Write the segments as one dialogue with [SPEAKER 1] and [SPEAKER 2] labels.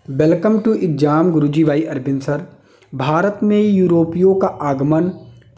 [SPEAKER 1] Welcome to exam गुरुजी भाई Arvind sir. Bharat में यूरोपियों का आगमन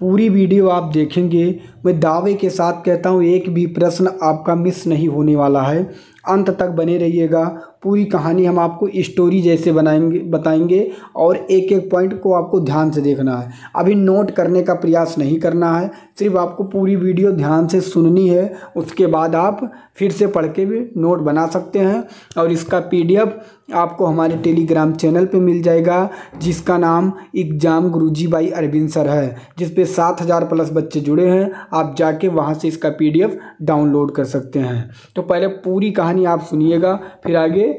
[SPEAKER 1] पूरी वीडियो आप देखेंगे। मैं दावे के साथ कहता हूँ एक भी प्रश्न आपका मिस नहीं होने वाला है। अंत तक बने रहिएगा। पूरी कहानी हम आपको स्टोरी जैसे बताएंगे और एक एक पॉइंट को आपको ध्यान से देखना है। अभी नोट करने का प्रयास नहीं करना है, सिर्फ आपको पूरी वीडियो ध्यान से सुननी है। उसके बाद आप फिर से पढ़ के भी नोट बना सकते हैं और इसका PDF आपको हमारे टेलीग्राम चैनल पे मिल जाएगा, जिसका नाम exam Guruji by Arvind sir है, जिस पे 7000 प्लस बच्चे जुड़े हैं। आप जाके वहाँ से इसका PDF डाउनलोड कर सकते हैं। तो पहले पूरी कहानी आप सुनिएगा, फिर आगे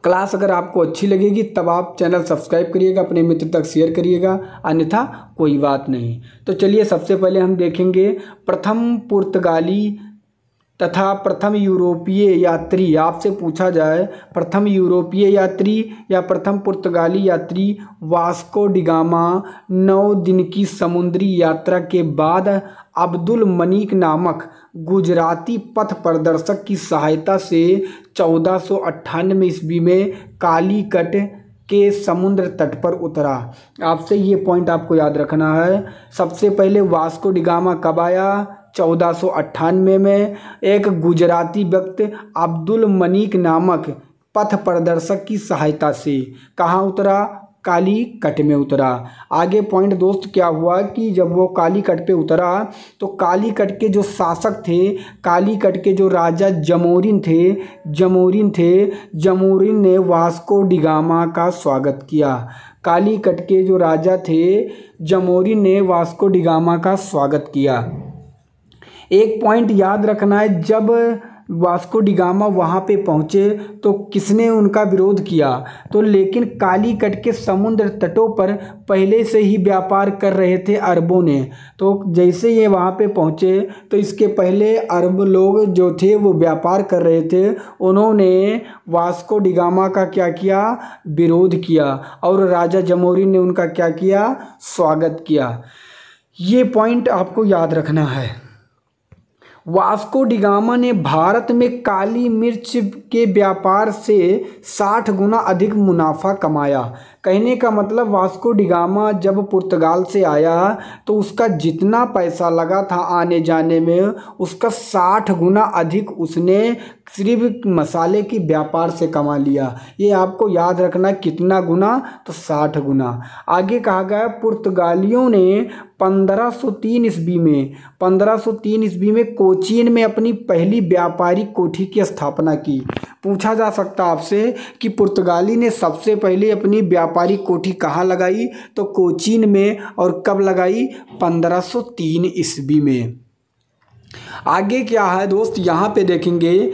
[SPEAKER 1] क्लास अगर आपको अच्छी लगेगी तब आप चैनल सब्सक्राइब करिएगा, अपने मित्र तक शेयर करिएगा, अन्यथा कोई बात नहीं। तो चलिए सबसे पहले हम देखेंगे प्रथम पुर्तगाली तथा प्रथम यूरोपीय यात्री। आपसे पूछा जाए प्रथम यूरोपीय यात्री या प्रथम पुर्तगाली यात्री वास्को डिगामा 9 दिन की समुद्री यात्रा के बाद अब्दुल मनीक नामक गुजराती पथ प्रदर्शक की सहायता से 1498 ईस्वी में कालीकट के समुद्र तट पर उतरा। आपसे ये पॉइंट आपको याद रखना है। सबसे पहले वास्को डिगामा कब आया? 1498 में एक गुजराती व्यक्ति अब्दुल मनीक नामक पथ प्रदर्शक की सहायता से कहाँ उतरा? कालीकट में उतरा। आगे पॉइंट दोस्त क्या हुआ कि जब वो कालीकट पे उतरा तो कालीकट के जो शासक थे, कालीकट के जो राजा जमोरिन थे, जमोरिन ने वास्को डिगामा का स्वागत किया। कालीकट के जो राजा थे जमोरिन ने वास्को डिगामा का स्वागत किया। एक पॉइंट याद रखना है, जब वास्को डिगामा वहाँ पे पहुँचे तो किसने उनका विरोध किया? तो लेकिन कालीकट के समुद्र तटों पर पहले से ही व्यापार कर रहे थे अरबों ने। तो जैसे ये वहाँ पे पहुँचे तो इसके पहले अरब लोग जो थे वो व्यापार कर रहे थे, उन्होंने वास्को डिगामा का क्या किया? विरोध किया और राजा जमोरिन ने उनका क्या किया? स्वागत किया। ये पॉइंट आपको याद रखना है। वास्को डिगामा ने भारत में काली मिर्च के व्यापार से 60 गुना अधिक मुनाफा कमाया। कहने का मतलब वास्को डिगामा जब पुर्तगाल से आया तो उसका जितना पैसा लगा था आने जाने में, उसका 60 गुना अधिक उसने सिर्फ मसाले की व्यापार से कमा लिया। ये आपको याद रखना, कितना गुना? तो 60 गुना। आगे कहा गया पुर्तगालियों ने 1503 ईस्वी में कोचीन में अपनी पहली व्यापारिक कोठी की स्थापना की। पूछा जा सकता आपसे कि पुर्तगाली ने सबसे पहले अपनी व्यापारिक कोठी कहाँ लगाई? तो कोचीन में। और कब लगाई? 1503 ईस्वी में। आगे क्या है दोस्त, यहाँ पे देखेंगे।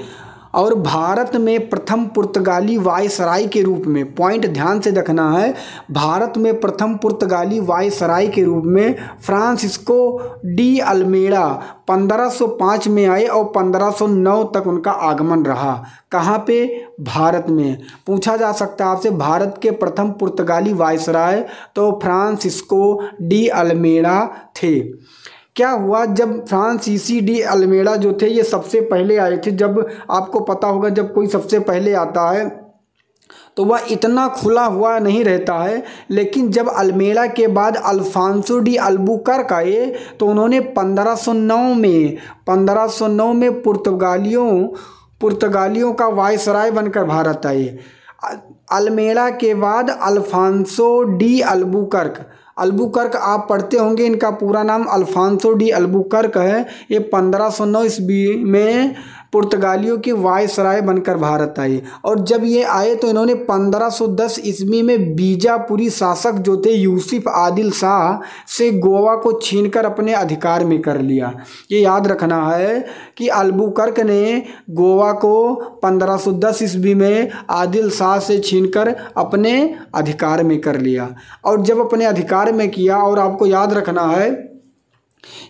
[SPEAKER 1] और भारत में प्रथम पुर्तगाली वायसराय के रूप में, पॉइंट ध्यान से देखना है, भारत में प्रथम पुर्तगाली वायसराय के रूप में फ्रांसिस्को डी अल्मेड़ा 1505 में आए और 1509 तक उनका आगमन रहा। कहाँ पे? भारत में। पूछा जा सकता है आपसे भारत के प्रथम पुर्तगाली वायसराय, तो फ्रांसिस्को डी अल्मेड़ा थे। क्या हुआ जब फ्रांसीसी डी अल्मेड़ा जो थे ये सबसे पहले आए थे? जब आपको पता होगा जब कोई सबसे पहले आता है तो वह इतना खुला हुआ नहीं रहता है, लेकिन जब अल्मेड़ा के बाद अल्फांसो डी अल्बुकर्क आए तो उन्होंने 1509 में पुर्तगालियों का वायसराय बनकर भारत आए। अल्मेड़ा के बाद अल्फांसो डी अल्बुकर्क आप पढ़ते होंगे, इनका पूरा नाम अल्फांसो डी अल्बुकर्क है। ये 1509 ईस्वी में पुर्तगालियों के वायसराय बनकर भारत आए। और जब ये आए तो इन्होंने 1510 ईस्वी में बीजापुरी शासक जो थे यूसुफ आदिल शाह से गोवा को छीनकर अपने अधिकार में कर लिया। ये याद रखना है कि अल्बुकर्क ने गोवा को 1510 ईस्वी में आदिल शाह से छीनकर अपने अधिकार में कर लिया। और जब अपने अधिकार में किया, और आपको याद रखना है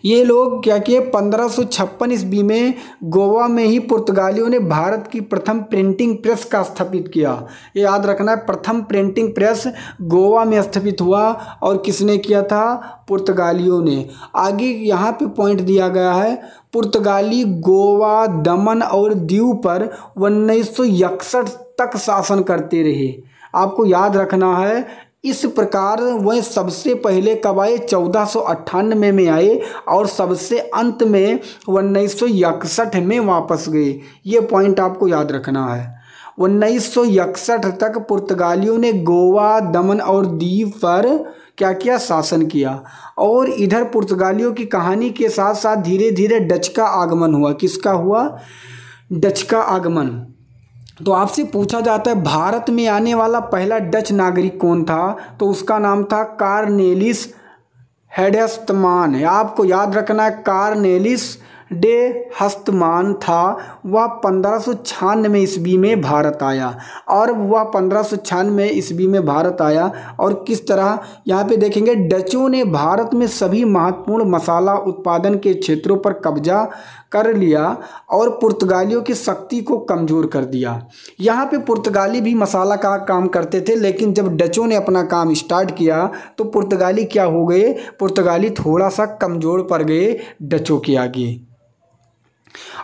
[SPEAKER 1] ये लोग क्या किए, 1556 ईस्वी में गोवा में ही पुर्तगालियों ने भारत की प्रथम प्रिंटिंग प्रेस का स्थापित किया। ये याद रखना है, प्रथम प्रिंटिंग प्रेस गोवा में स्थापित हुआ। और किसने किया था? पुर्तगालियों ने। आगे यहाँ पे पॉइंट दिया गया है, पुर्तगाली गोवा, दमन और दीव पर 1961 तक शासन करते रहे। आपको याद रखना है, इस प्रकार वह सबसे पहले कब आए, 1498 में आए और सबसे अंत में 1961 में वापस गए। ये पॉइंट आपको याद रखना है। 1961 तक पुर्तगालियों ने गोवा, दमन और दीव पर क्या किया, शासन किया। और इधर पुर्तगालियों की कहानी के साथ साथ धीरे धीरे डच का आगमन हुआ। किसका हुआ, डच का आगमन। तो आपसे पूछा जाता है भारत में आने वाला पहला डच नागरिक कौन था, तो उसका नाम था कार्नेलिस हेडस्टमान। आपको याद रखना है, कार्नेलिस डे हस्तमान था। वह 1596 ईस्वी में भारत आया। और वह 1596 ईस्वी में भारत आया और किस तरह, यहाँ पे देखेंगे, डचों ने भारत में सभी महत्वपूर्ण मसाला उत्पादन के क्षेत्रों पर कब्जा कर लिया और पुर्तगालियों की शक्ति को कमज़ोर कर दिया। यहाँ पे पुर्तगाली भी मसाला का काम करते थे, लेकिन जब डचों ने अपना काम स्टार्ट किया तो पुर्तगाली क्या हो गए, पुर्तगाली थोड़ा सा कमज़ोर पड़ गए डचों के आगे।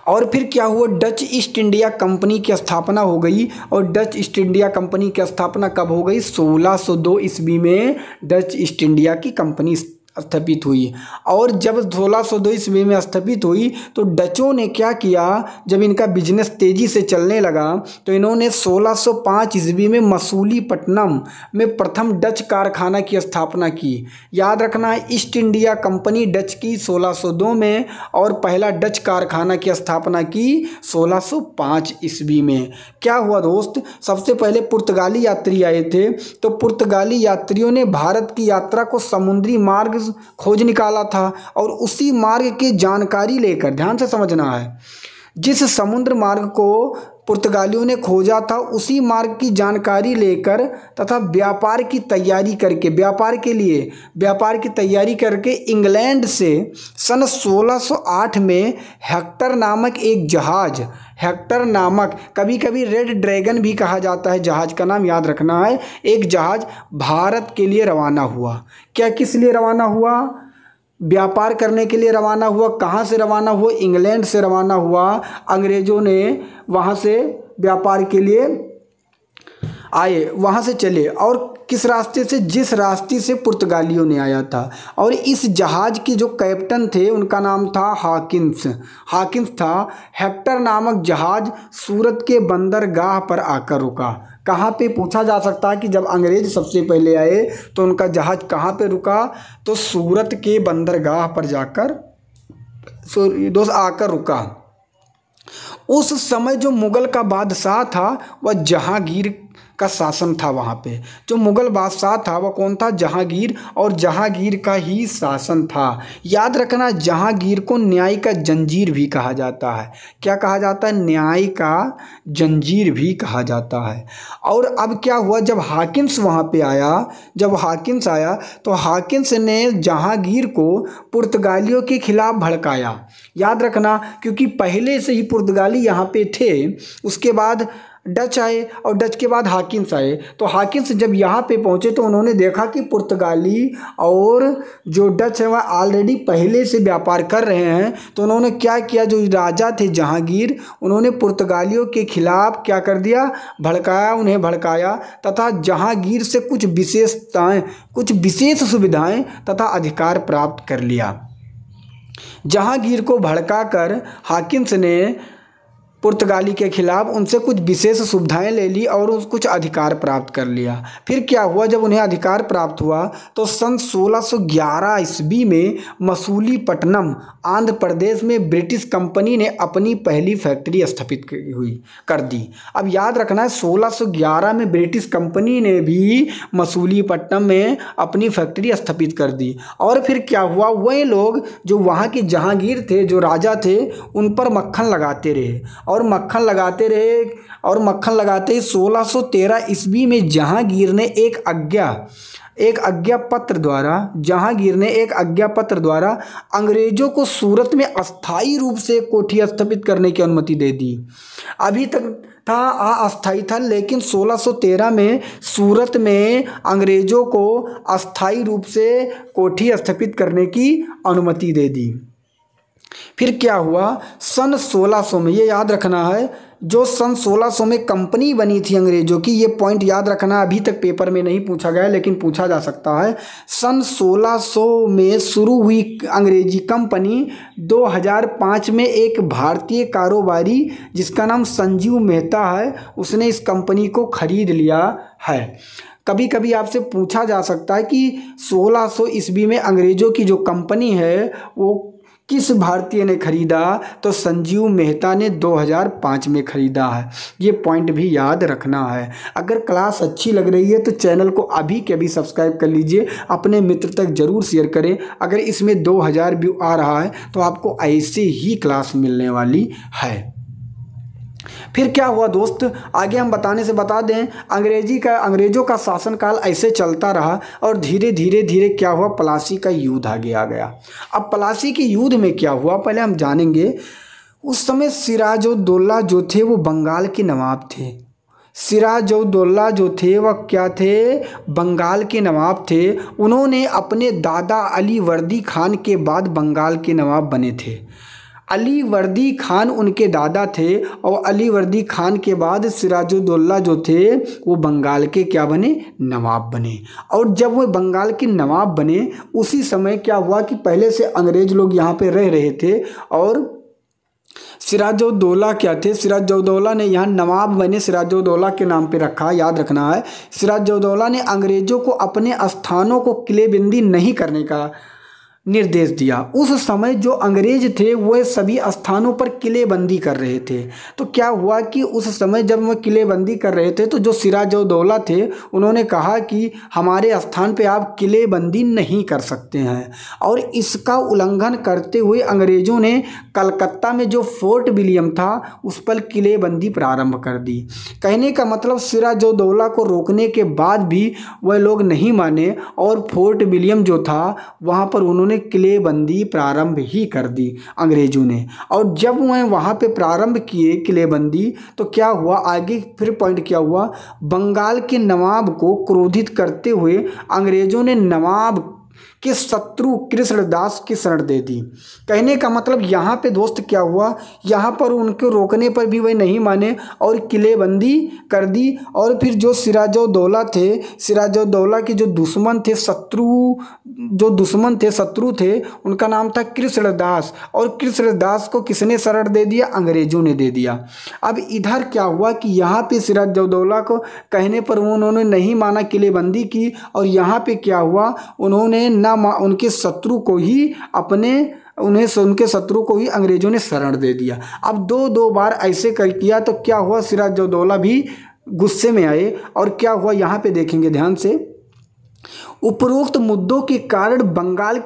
[SPEAKER 1] और फिर क्या हुआ, डच ईस्ट इंडिया कंपनी की स्थापना हो गई। और डच ईस्ट इंडिया कंपनी की स्थापना कब हो गई, 1602 ईस्वी में डच ईस्ट इंडिया की कंपनी स्थापित हुई। और जब 1602 ईस्वी में स्थापित हुई तो डचों ने क्या किया, जब इनका बिजनेस तेज़ी से चलने लगा तो इन्होंने 1605 ईस्वी में मसूलीपट्टनम में प्रथम डच कारखाना की स्थापना की। याद रखना है, ईस्ट इंडिया कंपनी डच की 1602 में और पहला डच कारखाना की स्थापना की 1605 ईस्वी में। क्या हुआ दोस्त, सबसे पहले पुर्तगाली यात्री आए थे, तो पुर्तगाली यात्रियों ने भारत की यात्रा को समुद्री मार्ग खोज निकाला था और उसी मार्ग की जानकारी लेकर, ध्यान से समझना है, जिस समुद्र मार्ग को पुर्तगालियों ने खोजा था उसी मार्ग की जानकारी लेकर तथा व्यापार की तैयारी करके, व्यापार की तैयारी करके इंग्लैंड से सन 1608 में हेक्टर नामक एक जहाज, हेक्टर नामक, कभी कभी रेड ड्रैगन भी कहा जाता है जहाज का नाम, याद रखना है, एक जहाज भारत के लिए रवाना हुआ। क्या किस लिए रवाना हुआ, व्यापार करने के लिए रवाना हुआ। कहाँ से रवाना हुआ, इंग्लैंड से रवाना हुआ। अंग्रेज़ों ने वहाँ से व्यापार के लिए आए, वहाँ से चले और किस रास्ते से, जिस रास्ते से पुर्तगालियों ने आया था। और इस जहाज़ के जो कैप्टन थे उनका नाम था हाकिंस था। हेक्टर नामक जहाज़ सूरत के बंदरगाह पर आकर रुका। कहाँ पे, पूछा जा सकता है कि जब अंग्रेज़ सबसे पहले आए तो उनका जहाज़ कहाँ पे रुका, तो सूरत के बंदरगाह पर जाकर दोस्त आकर रुका। उस समय जो मुग़ल का बादशाह था वह जहांगीर का शासन था। वहाँ पे जो मुग़ल बादशाह था वह कौन था, जहांगीर, और जहांगीर का ही शासन था। याद रखना, जहांगीर को न्याय का जंजीर भी कहा जाता है। क्या कहा जाता है, न्याय का जंजीर भी कहा जाता है। और अब क्या हुआ, जब हाकिम्स वहाँ पे आया, जब हाकिम्स आया तो हाकिम्स ने जहांगीर को पुर्तगालियों के खिलाफ भड़काया। याद रखना, क्योंकि पहले से ही पुर्तगाली यहाँ पे थे, उसके बाद डच आए और डच के बाद हाकिम्स आए। तो हाकिम्स जब यहाँ पे पहुँचे तो उन्होंने देखा कि पुर्तगाली और जो डच है वह ऑलरेडी पहले से व्यापार कर रहे हैं। तो उन्होंने क्या किया, जो राजा थे जहांगीर, उन्होंने पुर्तगालियों के खिलाफ क्या कर दिया, भड़काया, उन्हें भड़काया तथा जहांगीर से कुछ विशेष सुविधाएं तथा अधिकार प्राप्त कर लिया। जहांगीर को भड़काकर हाकिम्स ने पुर्तगाली के खिलाफ उनसे कुछ विशेष सुविधाएं ले ली और कुछ अधिकार प्राप्त कर लिया। फिर क्या हुआ, जब उन्हें अधिकार प्राप्त हुआ तो सन 1611 ईस्वी में मसूलीपट्टनम आंध्र प्रदेश में ब्रिटिश कंपनी ने अपनी पहली फैक्ट्री स्थापित कर दी। अब याद रखना है, 1611 में ब्रिटिश कंपनी ने भी मसूलीपट्टनम में अपनी फैक्ट्री स्थापित कर दी। और फिर क्या हुआ, वही लोग जो वहाँ के जहांगीर थे, जो राजा थे, उन पर मक्खन लगाते रहे और मक्खन लगाते रहे और मक्खन लगाते ही 1613 ईस्वी में जहांगीर ने एक आज्ञा पत्र द्वारा अंग्रेजों को सूरत में अस्थायी रूप से कोठी स्थापित करने की अनुमति दे दी। अभी तक था अस्थायी था, लेकिन 1613 में सूरत में अंग्रेजों को अस्थायी रूप से कोठी स्थापित करने की अनुमति दे दी। फिर क्या हुआ, सन 1600 में, ये याद रखना है, जो सन 1600 में कंपनी बनी थी अंग्रेजों की, ये पॉइंट याद रखना, अभी तक पेपर में नहीं पूछा गया लेकिन पूछा जा सकता है। सन 1600 में शुरू हुई अंग्रेजी कंपनी 2005 में एक भारतीय कारोबारी जिसका नाम संजीव मेहता है, उसने इस कंपनी को खरीद लिया है। कभी कभी आपसे पूछा जा सकता है कि 1600 ईस्वी में अंग्रेजों की जो कंपनी है वो किस भारतीय ने खरीदा, तो संजीव मेहता ने 2005 में खरीदा है। ये पॉइंट भी याद रखना है। अगर क्लास अच्छी लग रही है तो चैनल को अभी के अभी सब्सक्राइब कर लीजिए, अपने मित्र तक ज़रूर शेयर करें। अगर इसमें 2000 व्यू आ रहा है तो आपको ऐसे ही क्लास मिलने वाली है। फिर क्या हुआ दोस्त, आगे हम बताने से बता दें, अंग्रेजों का शासनकाल ऐसे चलता रहा और धीरे धीरे क्या हुआ, प्लासी का युद्ध आगे आ गया। अब प्लासी के युद्ध में क्या हुआ पहले हम जानेंगे। उस समय सिराजुद्दौला जो थे वो बंगाल के नवाब थे। सिराजुद्दौला जो थे वह क्या थे, बंगाल के नवाब थे। उन्होंने अपने दादा अली वर्दी खान के बाद बंगाल के नवाब बने थे। अली वर्दी खान उनके दादा थे और अली वर्दी खान के बाद सिराजुद्दौला जो थे वो बंगाल के क्या बने, नवाब बने। और जब वो बंगाल के नवाब बने उसी समय क्या हुआ कि पहले से अंग्रेज लोग यहाँ पे रह रहे थे और सिराजुद्दौला क्या थे, सिराजुद्दौला ने यहाँ नवाब बने, सिराजुद्दौला के नाम पे रखा, याद रखना है। सिराजुद्दौला ने अंग्रेजों को अपने स्थानों को किलेबंदी नहीं करने का निर्देश दिया। उस समय जो अंग्रेज थे वह सभी स्थानों पर किलेबंदी कर रहे थे। तो क्या हुआ कि उस समय जब वह किलेबंदी कर रहे थे तो जो सिराजुद्दौला थे उन्होंने कहा कि हमारे स्थान पे आप किलेबंदी नहीं कर सकते हैं, और इसका उल्लंघन करते हुए अंग्रेज़ों ने कलकत्ता में जो फोर्ट विलियम था उस पर किलेबंदी प्रारंभ कर दी। कहने का मतलब सिराजुद्दौला को रोकने के बाद भी वह लोग नहीं माने और फोर्ट विलियम जो था वहाँ पर उन्होंने किलेबंदी प्रारंभ ही कर दी अंग्रेजों ने। और जब वह वहाँ पे प्रारंभ किए किलेबंदी तो क्या हुआ, आगे फिर पॉइंट क्या हुआ, बंगाल के नवाब को क्रोधित करते हुए अंग्रेजों ने नवाब के शत्रु कृष्णदास की शरण दे दी। कहने का मतलब यहाँ पे दोस्त क्या हुआ, यहाँ पर उनको रोकने पर भी वे नहीं माने और किलेबंदी कर दी। और फिर जो सिराजुद्दौला थे, सिराजुद्दौला के जो दुश्मन थे, शत्रु थे, उनका नाम था कृष्णदास, और कृष्णदास को किसने शरण दे दिया, अंग्रेजों ने दे दिया। अब इधर क्या हुआ कि यहाँ पे सिराजुद्दौला को कहने पर उन्होंने नहीं माना, किलेबंदी की, और यहाँ पे क्या हुआ, उन्होंने उनके शत्रु को ही उनके शत्रु को ही अंग्रेजों ने शरण दे दिया। अब दो बार ऐसे किया तो क्या हुआ, सिराजुद्दौला भी गुस्से में आए और क्या हुआ यहाँ पे देखेंगे ध्यान से। उपरोक्त मुद्दों के कारण बंगाल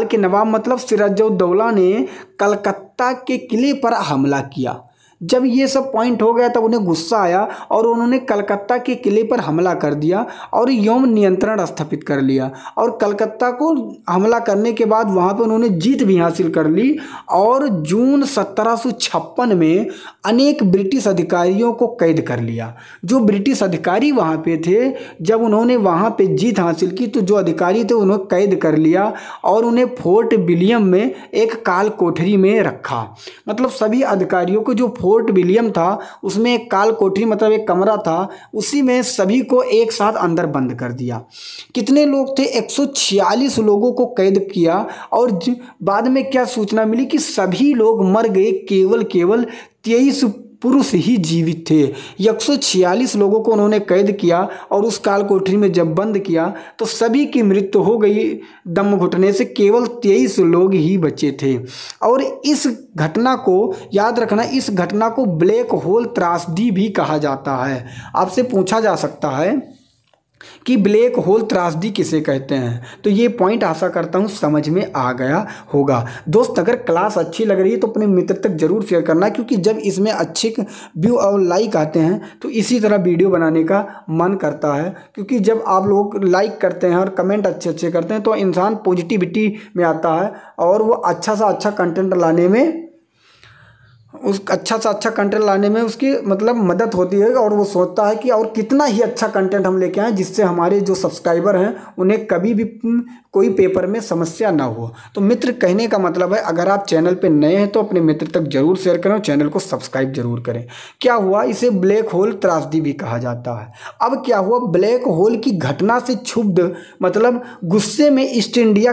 [SPEAKER 1] के नवाब मतलब सिराजुद्दौला ने कलकत्ता के किले पर हमला किया। जब ये सब पॉइंट हो गया तब उन्हें गुस्सा आया और उन्होंने कलकत्ता के किले पर हमला कर दिया और यौन नियंत्रण स्थापित कर लिया। और कलकत्ता को हमला करने के बाद वहाँ पे उन्होंने जीत भी हासिल कर ली। और जून 1756 में अनेक ब्रिटिश अधिकारियों को कैद कर लिया। जो ब्रिटिश अधिकारी वहाँ पे थे, जब उन्होंने वहाँ पे जीत हासिल की तो जो अधिकारी थे उन्हें कैद कर लिया और उन्हें फोर्ट विलियम में एक काल कोठरी में रखा। मतलब सभी अधिकारियों को जो फोर्ट विलियम था उसमें एक काल कोठरी मतलब एक कमरा था, उसी में सभी को एक साथ अंदर बंद कर दिया। कितने लोग थे, 146 लोगों को कैद किया। और बाद में क्या सूचना मिली कि सभी लोग मर गए, केवल 23 पुरुष ही जीवित थे। 146 लोगों को उन्होंने कैद किया और उस काल कोठरी में जब बंद किया तो सभी की मृत्यु हो गई दम घुटने से, केवल 23 लोग ही बचे थे। और इस घटना को याद रखना, इस घटना को ब्लैक होल त्रासदी भी कहा जाता है। आपसे पूछा जा सकता है कि ब्लैक होल त्रासदी किसे कहते हैं, तो ये पॉइंट आशा करता हूँ समझ में आ गया होगा। दोस्त अगर क्लास अच्छी लग रही है तो अपने मित्र तक जरूर शेयर करना, क्योंकि जब इसमें अच्छे व्यू और लाइक आते हैं तो इसी तरह वीडियो बनाने का मन करता है। क्योंकि जब आप लोग लाइक करते हैं और कमेंट अच्छे करते हैं तो इंसान पॉजिटिविटी में आता है और वो अच्छा सा अच्छा कंटेंट लाने में उस अच्छा से अच्छा कंटेंट लाने में उसकी मतलब मदद होती है, और वो सोचता है कि और कितना ही अच्छा कंटेंट हम लेके आएँ जिससे हमारे जो सब्सक्राइबर हैं उन्हें कभी भी कोई पेपर में समस्या ना हो। तो मित्र, कहने का मतलब है, अगर आप चैनल पे नए हैं तो अपने मित्र तक जरूर शेयर करें और चैनल को सब्सक्राइब जरूर करें। क्या हुआ, इसे ब्लैक होल त्रासदी भी कहा जाता है। अब क्या हुआ, ब्लैक होल की घटना से क्षुब्ध मतलब गुस्से में ईस्ट इंडिया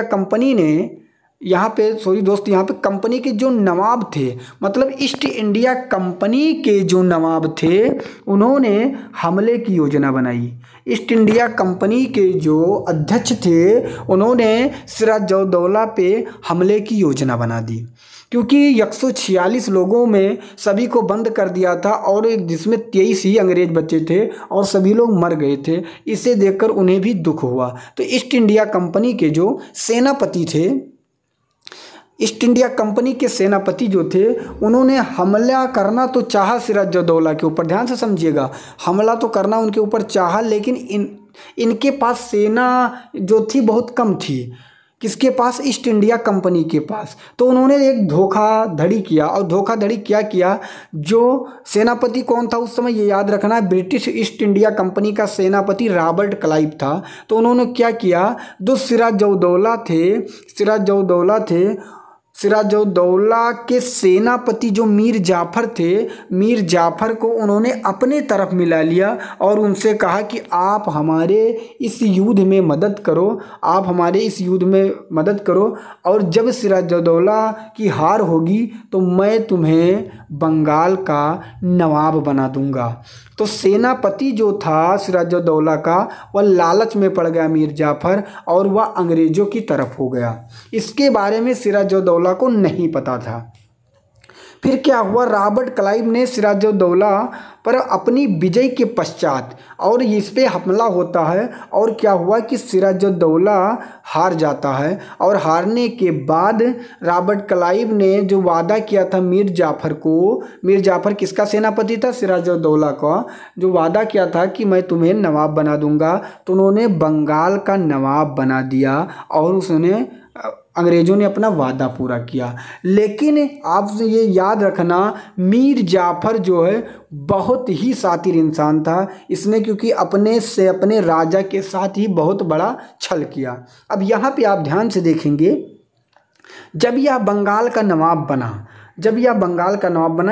[SPEAKER 1] कंपनी ने यहाँ पे, सॉरी दोस्त, यहाँ पे कंपनी के जो नवाब थे, मतलब ईस्ट इंडिया कंपनी के जो नवाब थे, उन्होंने हमले की योजना बनाई। ईस्ट इंडिया कंपनी के जो अध्यक्ष थे, उन्होंने सिराजुद्दौला पे हमले की योजना बना दी, क्योंकि 146 लोगों में सभी को बंद कर दिया था और जिसमें 23 ही अंग्रेज बचे थे और सभी लोग मर गए थे। इसे देखकर उन्हें भी दुख हुआ। तो ईस्ट इंडिया कंपनी के जो सेनापति थे, ईस्ट इंडिया कंपनी के सेनापति जो थे, उन्होंने हमला करना तो चाहा सिराजुद्दौला के ऊपर, ध्यान से समझिएगा, हमला तो करना उनके ऊपर चाहा, लेकिन इनके पास सेना जो थी बहुत कम थी। किसके पास? ईस्ट इंडिया कंपनी के पास। तो उन्होंने एक धोखाधड़ी किया, और धोखाधड़ी क्या किया, जो सेनापति कौन था उस समय, ये याद रखना है, ब्रिटिश ईस्ट इंडिया कंपनी का सेनापति रॉबर्ट क्लाइव था। तो उन्होंने क्या किया, जो सिराजुद्दौला के सेनापति जो मीर जाफर थे, मीर जाफर को उन्होंने अपने तरफ मिला लिया और उनसे कहा कि आप हमारे इस युद्ध में मदद करो, और जब सिराजुद्दौला की हार होगी तो मैं तुम्हें बंगाल का नवाब बना दूंगा। तो सेनापति जो था सिराजुद्दौला का, वह लालच में पड़ गया मीर जाफर, और वह अंग्रेज़ों की तरफ हो गया। इसके बारे में सिराजुद्दौला को नहीं पता था। फिर क्या हुआ, रॉबर्ट क्लाइव ने सिराजुद्दौला पर अपनी विजय के पश्चात और इस पे हमला होता है, और क्या हुआ कि सिराजुद्दौला हार जाता है, और हारने के बाद रॉबर्ट क्लाइव ने जो वादा किया था मीर जाफर किसका सेनापति था? सिराजुद्दौला का, जो वादा किया था कि मैं तुम्हें नवाब बना दूंगा, तो उन्होंने बंगाल का नवाब बना दिया और उसने अंग्रेज़ों ने अपना वादा पूरा किया। लेकिन आपसे ये याद रखना, मीर जाफर जो है बहुत ही शातिर इंसान था। इसने क्योंकि अपने राजा के साथ ही बहुत बड़ा छल किया। अब यहाँ पे आप ध्यान से देखेंगे, जब यह बंगाल का नवाब बना,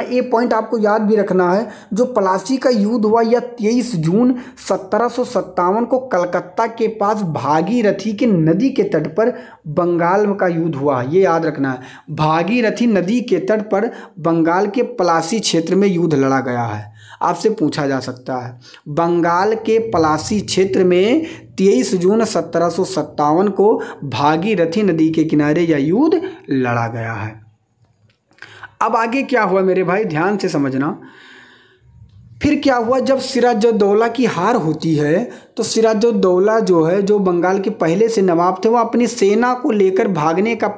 [SPEAKER 1] ये पॉइंट आपको याद भी रखना है, जो प्लासी का युद्ध हुआ यह 23 जून 1757 को कलकत्ता के पास भागीरथी के नदी के तट पर बंगाल का युद्ध हुआ। ये याद रखना है, भागीरथी नदी के तट पर बंगाल के प्लासी क्षेत्र में युद्ध लड़ा गया है। आपसे पूछा जा सकता है, बंगाल के प्लासी क्षेत्र में 23 जून 1757 को भागीरथी नदी के किनारे यह युद्ध लड़ा गया है। अब आगे क्या हुआ मेरे भाई, ध्यान से समझना। फिर क्या हुआ, जब सिराजुद्दौला की हार होती है तो सिराजुद्दौला जो है, जो बंगाल के पहले से नवाब थे, वो अपनी सेना को लेकर भागने का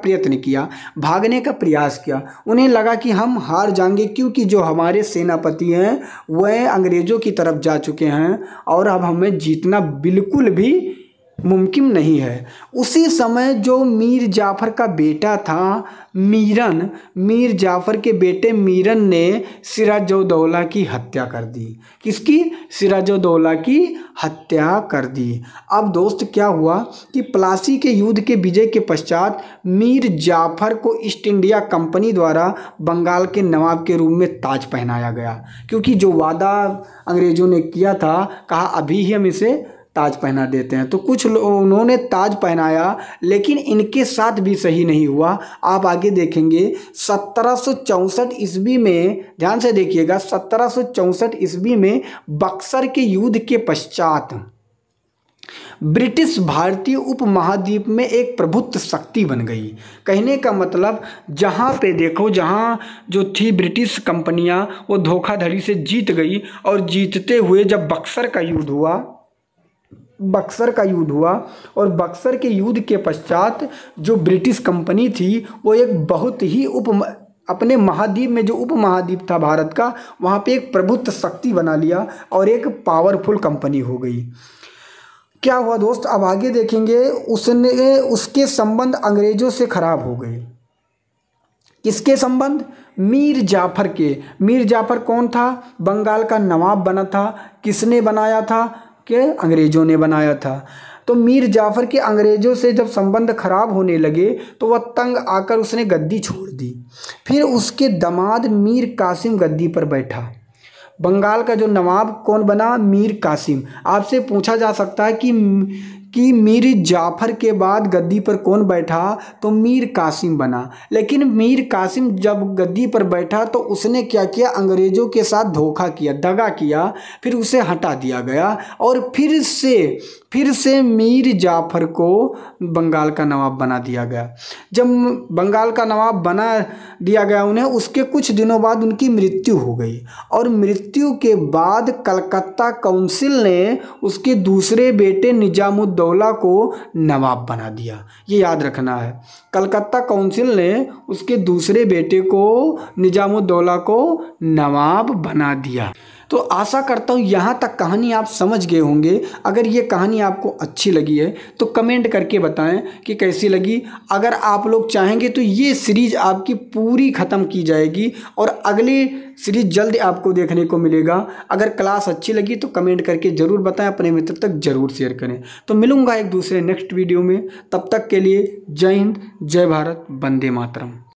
[SPEAKER 1] प्रयास किया। उन्हें लगा कि हम हार जाएंगे, क्योंकि जो हमारे सेनापति हैं वह अंग्रेज़ों की तरफ जा चुके हैं और अब हमें जीतना बिल्कुल भी मुमकिन नहीं है। उसी समय जो मीर जाफर का बेटा था मीर जाफर के बेटे मीरन ने सिराजुद्दौला की हत्या कर दी। किसकी? सिराजुद्दौला की हत्या कर दी। अब दोस्त क्या हुआ कि प्लासी के युद्ध के विजय के पश्चात मीर जाफर को ईस्ट इंडिया कंपनी द्वारा बंगाल के नवाब के रूप में ताज पहनाया गया, क्योंकि जो वादा अंग्रेज़ों ने किया था, कहा अभी ही हम इसे ताज पहना देते हैं। तो कुछ उन्होंने ताज पहनाया, लेकिन इनके साथ भी सही नहीं हुआ। आप आगे देखेंगे 1764 ईस्वी में, ध्यान से देखिएगा, 1764 ईस्वी में बक्सर के युद्ध के पश्चात ब्रिटिश भारतीय उपमहाद्वीप में एक प्रभुत्व शक्ति बन गई। कहने का मतलब, जहाँ पे देखो, जहाँ जो थी ब्रिटिश कंपनियाँ, वो धोखाधड़ी से जीत गई, और जीतते हुए जब बक्सर का युद्ध हुआ और बक्सर के युद्ध के पश्चात जो ब्रिटिश कंपनी थी, वो एक बहुत ही अपने महाद्वीप में, जो उपमहाद्वीप था भारत का, वहाँ पे एक प्रभुत्व शक्ति बना लिया और एक पावरफुल कंपनी हो गई। क्या हुआ दोस्त, अब आगे देखेंगे, उसके संबंध अंग्रेज़ों से खराब हो गए। किसके संबंध? मीर जाफर के। मीर जाफर कौन था? बंगाल का नवाब बना था। किसने बनाया था? कि अंग्रेजों ने बनाया था। तो मीर जाफर के अंग्रेजों से जब संबंध खराब होने लगे तो वह तंग आकर उसने गद्दी छोड़ दी। फिर उसके दामाद मीर कासिम गद्दी पर बैठा। बंगाल का जो नवाब कौन बना? मीर कासिम। आपसे पूछा जा सकता है कि मीर जाफर के बाद गद्दी पर कौन बैठा? तो मीर कासिम बना। लेकिन मीर कासिम जब गद्दी पर बैठा तो उसने क्या किया? अंग्रेज़ों के साथ धोखा किया, दगा किया, फिर उसे हटा दिया गया और फिर से मीर जाफर को बंगाल का नवाब बना दिया गया। जब बंगाल का नवाब बना दिया गया उन्हें, उसके कुछ दिनों बाद उनकी मृत्यु हो गई और मृत्यु के बाद कलकत्ता काउंसिल ने उसके दूसरे बेटे निजामुद्दौला को नवाब बना दिया। ये याद रखना है, कलकत्ता काउंसिल ने उसके दूसरे बेटे को निजामुद्दौला को नवाब बना दिया। तो आशा करता हूँ यहाँ तक कहानी आप समझ गए होंगे। अगर ये कहानी आपको अच्छी लगी है तो कमेंट करके बताएं कि कैसी लगी। अगर आप लोग चाहेंगे तो ये सीरीज़ आपकी पूरी ख़त्म की जाएगी और अगली सीरीज़ जल्द आपको देखने को मिलेगा। अगर क्लास अच्छी लगी तो कमेंट करके ज़रूर बताएं, अपने मित्र तक ज़रूर शेयर करें। तो मिलूँगा एक दूसरे नेक्स्ट वीडियो में, तब तक के लिए जय हिंद, जय भारत, वंदे मातरम।